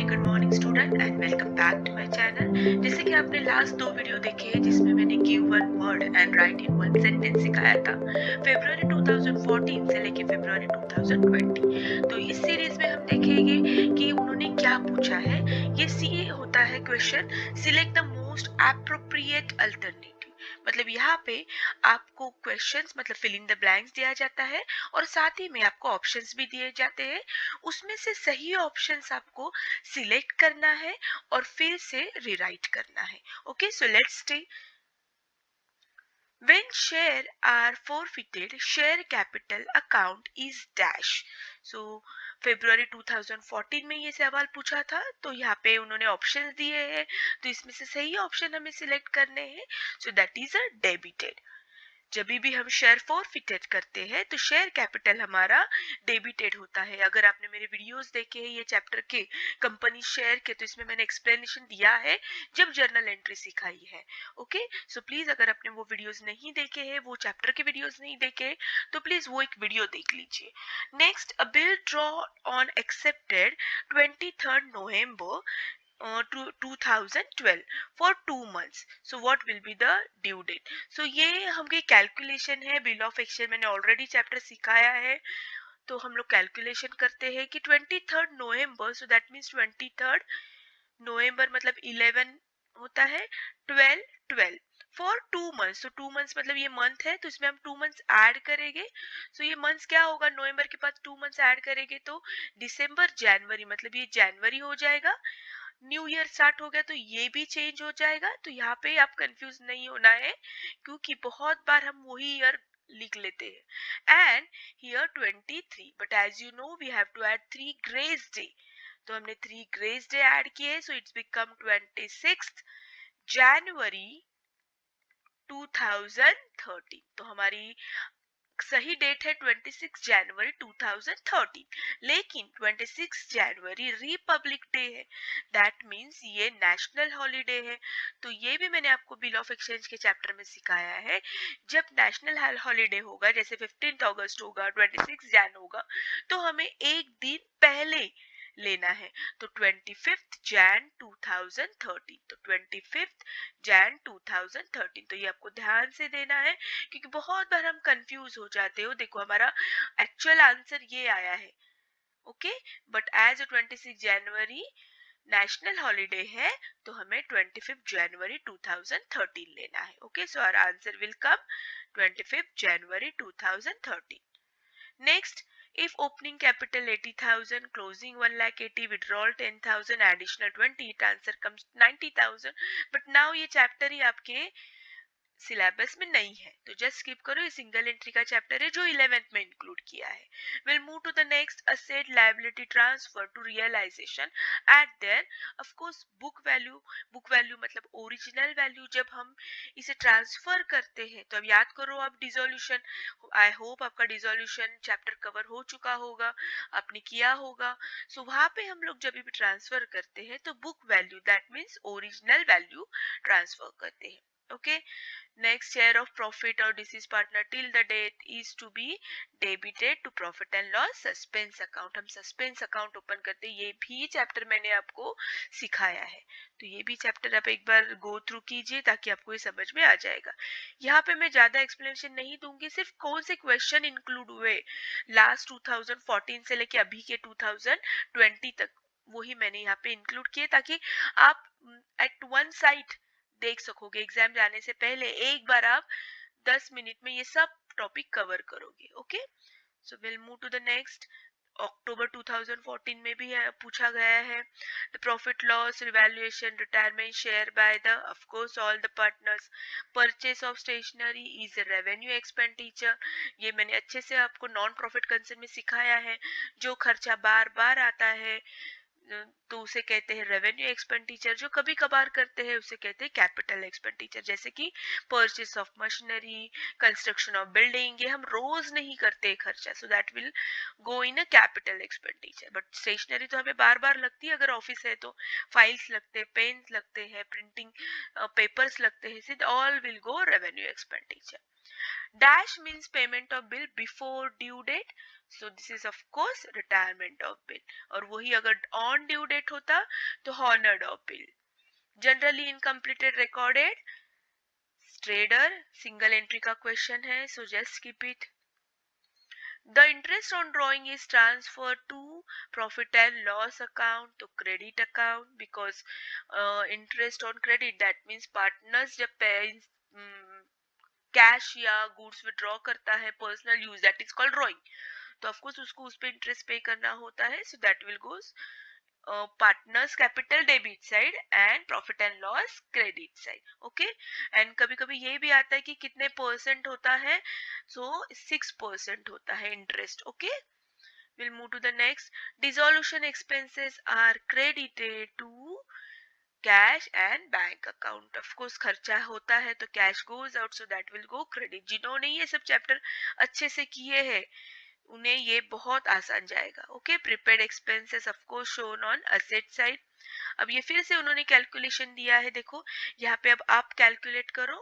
Very good morning student and welcome back to my channel. जैसे कि आपने last 2 video देखे हैं जिसमें मैंने give one word and right in one sentence सिखाया था फरवरी 2014 से लेके फरवरी 2020। तो इस सीरीज में हम देखेंगे कि उन्होंने क्या पूछा है। ये सी होता है question, select the most appropriate alternative. मतलब यहाँ पे आपको क्वेश्चंस मतलब फिल इन द ब्लैंक्स दिया जाता है और साथ ही में आपको ऑप्शंस भी दिए जाते हैं। उसमें से सही ऑप्शंस आपको सिलेक्ट करना है और फिर से रीराइट करना है। Okay, so let's see. When share are forfeited, share capital account is dash. So फरवरी 2014 में ये सवाल पूछा था, तो यहाँ पे उन्होंने ऑप्शंस दिए हैं, तो इसमें से सही ऑप्शन हमें सिलेक्ट करने हैं। So that is a debited. जब भी हम शेयर फॉरफिटेड करते हैं तो शेयर कैपिटल हमारा डेबिटेड होता है। अगर आपने मेरे वीडियोस देखे हैं ये चैप्टर के कंपनी शेयर के, तो इसमें मैंने एक्सप्लेनेशन दिया है जब जर्नल एंट्री सिखाई है। ओके, सो प्लीज अगर आपने वो वीडियोस नहीं देखे हैं, वो चैप्टर के वीडियोस नहीं देखे, तो प्लीज वो एक वीडियो देख लीजिए। Next, a bill draw on accepted 23rd November 2012 for 2 months. So what will be the due date? So ये हमकी कैलकुलेशन है। बिल ऑफ एक्सचेंज मैंने ऑलरेडी चैप्टर सिखाया है, तो हम लोग कैलकुलेशन करते हैं कि 23rd November, so that means 23rd नवंबर मतलब 11 होता है, 12 12 फॉर 2 मंथ्स। तो 2 मंथ्स मतलब ये मंथ है, तो इसमें हम 2 मंथ्स ऐड करेंगे। सो ये मंथ्स क्या होगा, नवंबर के बाद 2 मंथ्स ऐड करेंगे तो दिसंबर जनवरी, मतलब ये जनवरी हो जाएगा। न्यू ईयर स्टार्ट हो गया तो ये भी चेंज हो जाएगा। तो यहाँ पे आप कंफ्यूज नहीं होना है, क्योंकि बहुत बार हम वही ईयर लिख लेते हैं। And here 23, but as you know we have to add 3 grace day, तो हमने 3 ग्रेस डे ऐड किए। So it's become 26 January 2013। तो हमारी सही डेट है 26 जनवरी 2013, लेकिन 26 जनवरी रिपब्लिक डे है। दैट मीन्स ये नेशनल हॉलीडे है। तो ये भी मैंने आपको बिल ऑफ एक्सचेंज के चैप्टर में सिखाया है। जब नेशनल हॉलीडे होगा, जैसे 15 अगस्त होगा, 26 जैन होगा, तो हमें एक दिन पहले लेना है। तो 25 जैन 2013, तो 25 जैन 2013, तो ये आपको ध्यान से देना है, क्योंकि बहुत बार हम कंफ्यूज हो जाते हो। देखो हमारा एक्चुअल आंसर ये आया है, okay, but as 26 January national holiday है, तो हमें 25 जनवरी 2013 लेना है। Okay, so our answer will come 25 January 2013। Next, if opening capital 80,000, closing 1,80,000, withdrawal 10,000, additional 20, it answer comes 90,000. But now ये चैप्टर ही आपके सिलेबस में नहीं है, तो जस्ट स्किप करो। ये सिंगल एंट्री का चैप्टर है जो 11th में इंक्लूड किया है। Will move to the next, asset liability transfer to realisation at there of course book value मतलब ओरिजिनल वैल्यू। जब हम इसे ट्रांसफर करते हैं तो अब याद करो, अब डिसोल्यूशन, आई होप आपका डिसोल्यूशन चैप्टर कवर हो चुका होगा, आपने किया होगा। सो वहां पे हम लोग जब भी ट्रांसफर करते हैं तो book value that means original value transfer करते हैं। Okay, next, share of profit or deceased partner till the date is to be debited to profit and loss suspense account। हम suspense account ओपन करते हैं, ये भी chapter मैंने आपको सिखाया है, तो ये भी चैप्टर आप एक बार गो थ्रू कीजिए ताकि आपको ये समझ में आ जाएगा। यहाँ पे मैं ज्यादा एक्सप्लेनेशन नहीं दूंगी, सिर्फ कौन से क्वेश्चन इंक्लूड हुए लास्ट 2014 से लेके अभी के 2020 तक, वही मैंने यहाँ पे इंक्लूड किए, ताकि आप एट वन साइड देख सकोगे। एग्जाम जाने से पहले एक बार आप 10 मिनट में ये सब टॉपिक कवर करोगे। Okay, so will move to the next. अक्टूबर 2014 में भी पूछा गया है, the profit loss revaluation retirement share by the of course all the partners, purchase of stationery is a revenue expenditure. ये मैंने अच्छे से आपको नॉन प्रॉफिट कंसर्न में सिखाया है। जो खर्चा बार बार आता है तो उसे कहते हैं रेवेन्यू एक्सपेंडिचर, जो कभी कभार करते हैं उसे कहते हैं कैपिटल एक्सपेंडिचर। जैसे कि purchase of machinery, construction of building, ये हम रोज नहीं करते खर्चा, so that will go in a capital expenditure. But stationery तो हमें बार बार लगती है, अगर ऑफिस है तो फाइल्स लगते हैं, पेन्स लगते हैं, प्रिंटिंग पेपर्स लगते हैं, all will go revenue expenditure. Dash means payment of bill before due date. So this is of course retirement of bill, और वही अगर ऑन ड्यू डेट होता तो honoured of bill. Generally incompleted recorded trader, single entry का question है, so just keep it. The interest on drawing is transferred to profit and loss account to credit account because interest on credit, that means partners जब cash या goods withdraw करता है personal use, that is called drawing, तो of course उसको उस पर interest पे करना होता है. सो that will goes partners capital debit side and profit and loss credit side. Okay, and कभी कभी ये भी आता है कि कितने परसेंट होता है, सो 6% होता है interest. Okay, will move to the next. Dissolution expenses are credited to cash and bank account. Of course खर्चा होता है तो cash goes out, so that will go credit. जिन्होंने ये सब चैप्टर अच्छे से किए हैं उन्हें ये बहुत आसान जाएगा. Okay, prepaid expenses of course shown on asset side. अब ये फिर से उन्होंने कैलकुलेशन दिया है, देखो यहाँ पे अब आप कैलकुलेट करो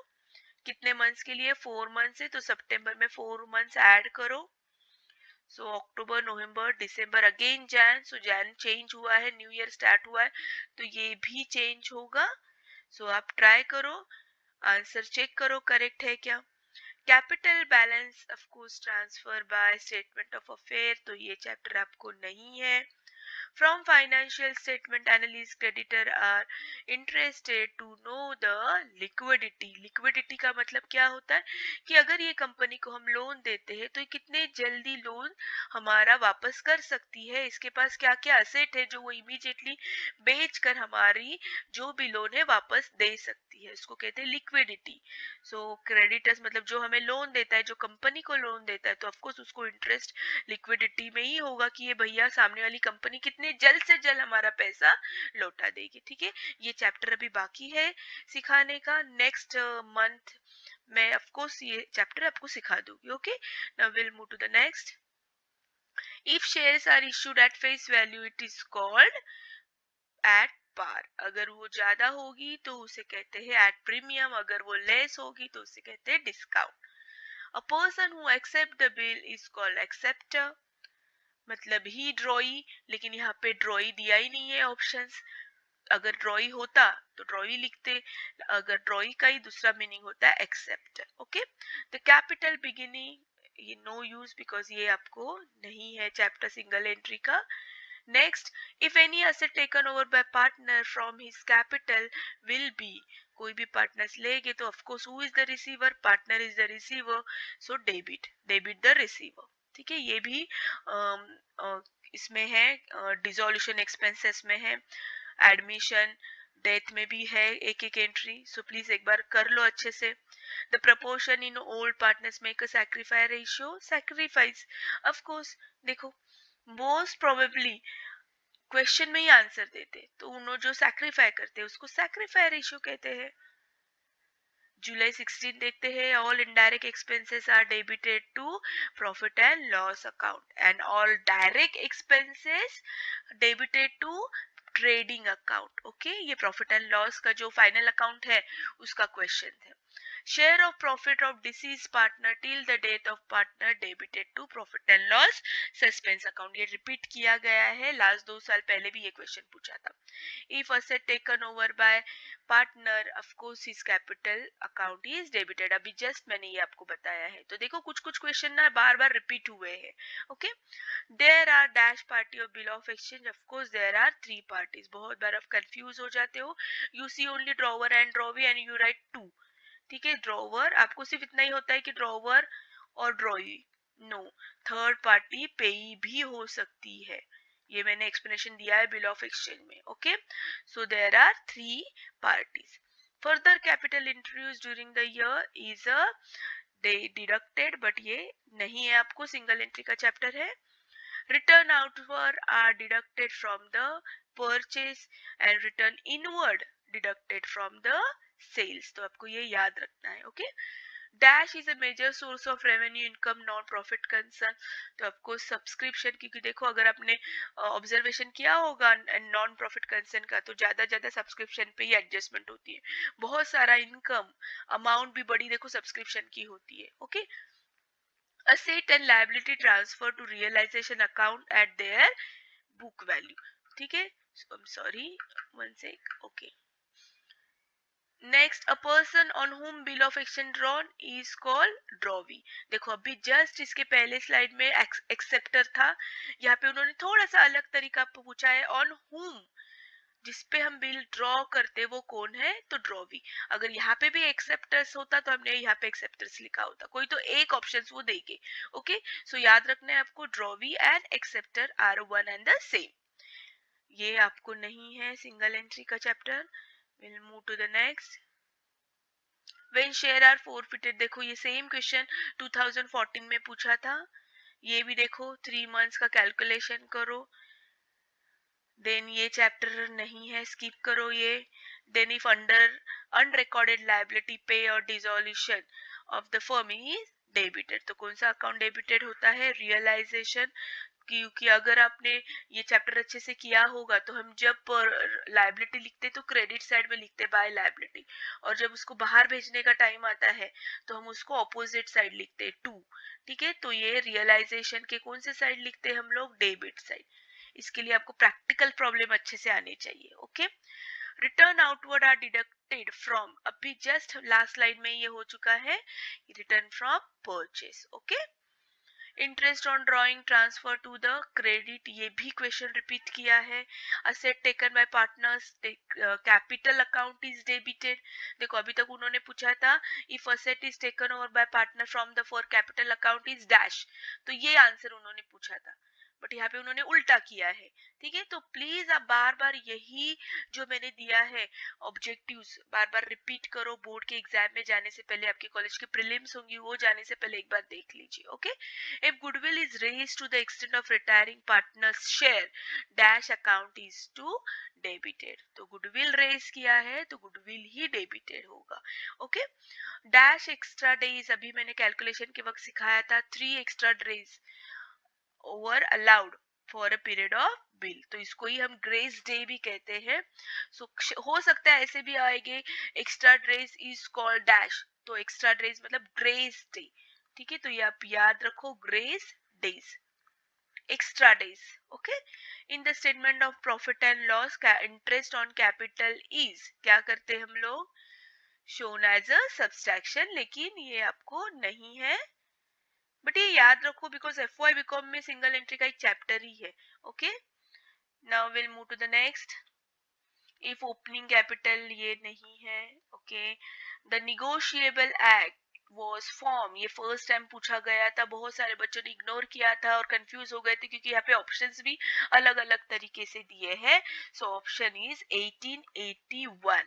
कितने मंथ्स के लिए, 4 मंथ्स है तो सितंबर में 4 मंथ्स ऐड करो. सो अक्टूबर, नवंबर, दिसंबर, अगेन जैन. सो जैन चेंज हुआ है, न्यू ईयर स्टार्ट हुआ है तो ये भी चेंज होगा. सो आप ट्राई करो, आंसर चेक करो करेक्ट है क्या. Capital balance of course transfer by statement of affair, तो ये चैप्टर आपको नहीं है. From financial statement analyst, creditor are interested to know the liquidity. Liquidity का मतलब क्या होता है कि अगर ये कंपनी को हम लोन देते हैं तो कितने जल्दी लोन हमारा वापस कर सकती है, इसके पास क्या क्या असेट है जो वो इमीडिएटली बेचकर हमारी जो भी लोन है वापस दे सकती है, इसको कहते हैं लिक्विडिटी. सो क्रेडिटर्स मतलब जो हमें लोन देता है, जो कंपनी को लोन देता है, तो ऑफकोर्स उसको इंटरेस्ट लिक्विडिटी में ही होगा कि ये भैया सामने वाली कंपनी कितने जल्द से जल्द हमारा पैसा लौटा देगी. ठीक है, ये चैप्टर अभी बाकी है सिखाने का. नेक्स्ट मंथ मैं ऑफ कोर्स ये चैप्टर आपको सिखा दूंगी. Okay, now will move to the next. If shares are issued at face value it is called at par. अगर वो ज्यादा होगी तो उसे कहते हैं एट प्रीमियम, अगर वो लेस होगी तो उसे कहते हैं discount. A person who accept the bill is called acceptor, मतलब ही ड्रॉई, लेकिन यहाँ पे ड्रॉई दिया ही नहीं है ऑप्शंस. अगर ड्रॉई होता तो ड्रॉई लिखते, अगर ड्रॉई का ही दूसरा मीनिंग होता है accept. Okay, the capital beginning ये नो यूज बिकॉज ये आपको नहीं है चैप्टर सिंगल एंट्री का. Next, if any asset taken over by partner from his capital will be, कोई भी पार्टनर्स लेंगे तो of course who is the receiver, partner is the receiver, so debit, debit the receiver. ठीक है, ये भी इसमें है, डिसोल्यूशन एक्सपेंसेस में है, एडमिशन डेथ में भी है एक एक एंट्री. सो प्लीज एक बार कर लो अच्छे से. The proportion in old partners make a sacrifice ratio, sacrifice of course देखो मोस्ट प्रोबेबली क्वेश्चन में ही आंसर देते तो उन्होंने जो सैक्रिफाई करते हैं उसको सैक्रिफाई रेशियो कहते हैं. जुलाई 16 देखते हैं. All indirect expenses are debited to profit and loss account and all direct expenses debited to trading account. Okay, ये प्रॉफिट एंड लॉस का जो फाइनल अकाउंट है उसका क्वेश्चन है. Share of profit of deceased partner till the death of partner debited to profit and loss suspense account. ये repeat किया गया है, लास्ट 2 साल पहले भी ये क्वेश्चन पूछा था. If asset taken over by partner of course his capital account is debited. अभी जस्ट मैंने ये आपको बताया है. तो देखो कुछ कुछ क्वेश्चन ना बार बार रिपीट हुए हैं. Okay, there are dash party of bill of exchange. Of course there are 3 parties. बहुत बार आप कंफ्यूज हो जाते हो, you see only drawer and drawee and you write 2. ठीक है, ड्रॉवर आपको सिर्फ इतना ही होता है कि ड्रॉवर और ड्रॉई, नो, थर्ड पार्टी पेई भी हो सकती है. ये मैंने एक्सप्लेनेशन दिया है बिल ऑफ एक्सचेंज में. Okay, so there are 3 parties. Further capital introduced during the year is a deducted, but ये नहीं है आपको, सिंगल एंट्री का चैप्टर है. Return outward are deducted from the purchase and return inward deducted from the sales. तो आपको ये याद रखना है. Okay, dash is a major source of revenue income non profit concern. तो आपको सब्सक्रिप्शन, क्योंकि देखो अगर आपने ऑब्जर्वेशन किया होगा नॉन प्रॉफिट कंसर्न का तो ज्यादा सब्सक्रिप्शन पे ही एडजस्टमेंट होती है. बहुत सारा इनकम अमाउंट भी बड़ी देखो सब्सक्रिप्शन की होती है. Okay, asset and liability transfer to realisation account at their book value. ठीक है, sorry, one sec, okay. Next, a person on home bill of exchange drawn is called drawee. देखो अभी जस्ट इसके पहले स्लाइड में एक्सेप्टर था, यहाँ पे उन्होंने थोड़ा सा अलग तरीका पूछा है, ऑन होम, जिसपे हम बिल ड्रॉ करते वो कौन है, तो ड्रॉवी। अगर यहाँ पे भी एक्सेप्टर्स होता तो हमने यहाँ पे एक्सेप्टर्स लिखा होता, कोई तो एक ऑप्शन वो देंगे। ओके, सो याद रखना है आपको, drawee and acceptor are one and the same. ये आपको नहीं है सिंगल एंट्री का chapter. Will move to the next. When share are forfeited, देखो ये सेम क्वेश्चन 2014 में पूछा था, ये भी देखो 3 मंथ्स का कैलकुलेशन करो। देन ये चैप्टर नहीं है, स्किप करो ये। Then if under unrecorded liability pay और dissolution of the firm is debited, तो कौन सा अकाउंट डेबिटेड होता है, रियलाइजेशन। क्योंकि अगर आपने ये चैप्टर अच्छे से किया होगा तो हम जब लायबिलिटी लिखते तो क्रेडिट साइड में लिखते बाय लायबिलिटी, और जब उसको बाहर भेजने का टाइम आता है तो हम उसको ऑपोजिट साइड लिखते टू। ठीक है, तो ये रियलाइजेशन के कौन से साइड लिखते हैं हम लोग, डेबिट साइड। इसके लिए आपको प्रैक्टिकल प्रॉब्लम अच्छे से आने चाहिए। Okay, return outward are deducted from, अभी जस्ट लास्ट लाइन में ये हो चुका है, return from purchase. Okay, interest on drawing transfer to the credit, ये भी क्वेश्चन रिपीट किया है। Asset taken by partners, capital account is debited. देखो अभी तक उन्होंने पूछा था if asset is taken over by partner from the for capital account is dash, तो ये आंसर उन्होंने पूछा था, बट यहाँ पे उन्होंने उल्टा किया है। ठीक है, तो प्लीज आप बार बार यही जो मैंने दिया है ऑब्जेक्टिव्स बार बार रिपीट करो, बोर्ड के एग्जाम में जाने से पहले, आपके कॉलेज के प्रीलिम्स होंगी वो जाने से पहले एक बार देख लीजिए। Okay, if goodwill is raised to the extent of retiring partner's share, dash account is to debited, तो goodwill raise किया है तो goodwill ही debited होगा। ओके, डैश एक्स्ट्रा डेज, अभी मैंने कैलकुलेशन के वक्त सिखाया था, 3 extra days over allowed for a period of bill, तो इसको ही हम ग्रेस डे भी कहते हैं। सो हो सकता है ऐसे भी आएंगे, extra days is called dash, तो एक्स्ट्रा डेज मतलब ग्रेस डे। ठीक है, तो ये आप याद रखो, grace days, extra days. Okay, in the statement of profit and loss का इंटरेस्ट ऑन कैपिटल इज, क्या करते हैं हम लोग, शोन एज अ सब्सट्रैक्शन, लेकिन ये आपको नहीं है, बट ये याद रखो बिकॉज एफवाई बीकॉम में सिंगल एंट्री का एक चैप्टर ही है। Okay, now will move to the next. If opening capital ये नहीं है। Okay, the negotiable act was form, ये फर्स्ट टाइम पूछा गया था, बहुत सारे बच्चों ने इग्नोर किया था और कंफ्यूज हो गए थे क्योंकि यहाँ पे ऑप्शंस भी अलग अलग तरीके से दिए हैं। So option is 1881,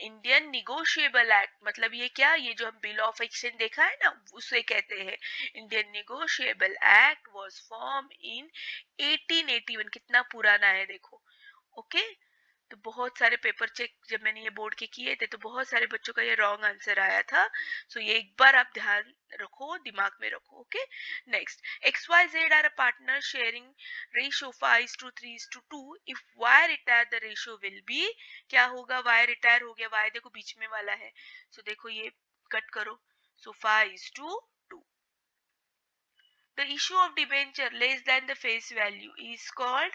Indian negotiable act, मतलब ये क्या, ये जो हम बिल ऑफ एक्सचेंज देखा है ना उसे कहते हैं। Indian negotiable act was form in 1881, कितना पुराना है देखो। ओके, तो बहुत सारे पेपर चेक जब मैंने ये बोर्ड के किए थे तो बहुत सारे बच्चों का ये रॉन्ग आंसर आया था। सो ये एक बार आप ध्यान रखो, दिमाग में रखो। Okay, next, X Y Z are a partner sharing ratio 5:3:2, if Y retire the ratio will be, क्या होगा, वाई रिटायर हो गया, वाई देखो बीच में वाला है, सो देखो ये कट करो, सो 5:2। The issue of debenture less than the face value is called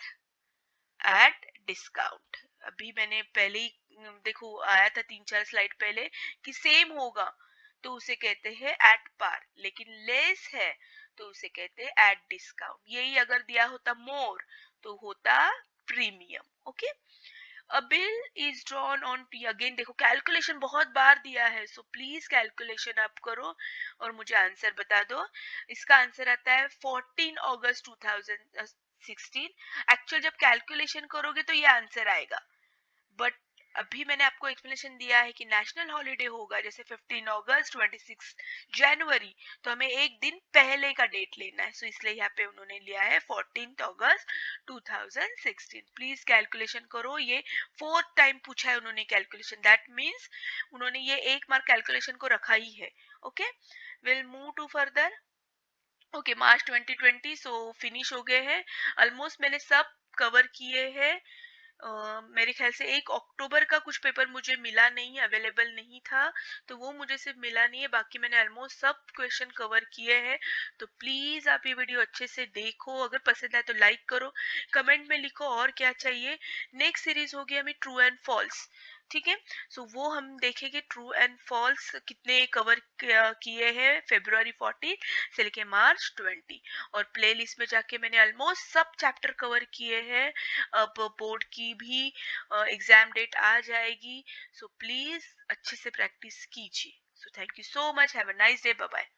at discount, अभी मैंने पहले ही देखो आया था 3-4 स्लाइड पहले कि सेम होगा तो उसे कहते हैं एट पार, लेकिन लेस है तो उसे कहते हैं एट डिस्काउंट। यही अगर दिया होता मोर तो होता premium. Okay, a bill is drawn on T, again देखो कैलकुलेशन बहुत बार दिया है, सो प्लीज कैलकुलेशन आप करो और मुझे आंसर बता दो। इसका आंसर आता है 14 अगस्त 2016। एक्चुअल जब कैलकुलेशन करोगे तो ये आंसर आएगा, बट अभी मैंने आपको एक्सप्लेनेशन दिया है कि नेशनल हॉलिडे होगा जैसे 15 अगस्त, 26 जनवरी, तो हमें एक दिन पहले का डेट लेना है, सो इसलिए यहाँ पे उन्होंने लिया है 14 अगस्त 2016। प्लीज कैलकुलेशन करो, ये 4th टाइम पूछा है उन्होंने कैलकुलेशन, दैट मीन्स उन्होंने ये एक मार्क कैलकुलेशन को रखा ही है। Okay, will move to further. Okay, March 2020, so finish हो गए हैं ऑलमोस्ट, मैंने सब कवर किए हैं। मेरे ख्याल से 1 अक्टूबर का कुछ पेपर मुझे मिला नहीं, अवेलेबल नहीं था, तो वो मुझे सिर्फ मिला नहीं है। बाकी मैंने ऑलमोस्ट सब क्वेश्चन कवर किए हैं। तो प्लीज आप ये वीडियो अच्छे से देखो, अगर पसंद आए तो लाइक करो, कमेंट में लिखो और क्या चाहिए। नेक्स्ट सीरीज होगी हमें ट्रू एंड फॉल्स, ठीक है। सो वो हम देखेंगे ट्रू एंड फॉल्स कितने कवर किए हैं February 14 से लेके March 20। और प्लेलिस्ट में जाके मैंने ऑलमोस्ट सब चैप्टर कवर किए हैं। अब बोर्ड की भी एग्जाम डेट आ जाएगी। सो प्लीज अच्छे से प्रैक्टिस कीजिए। So thank you so much, have a nice day, bye bye.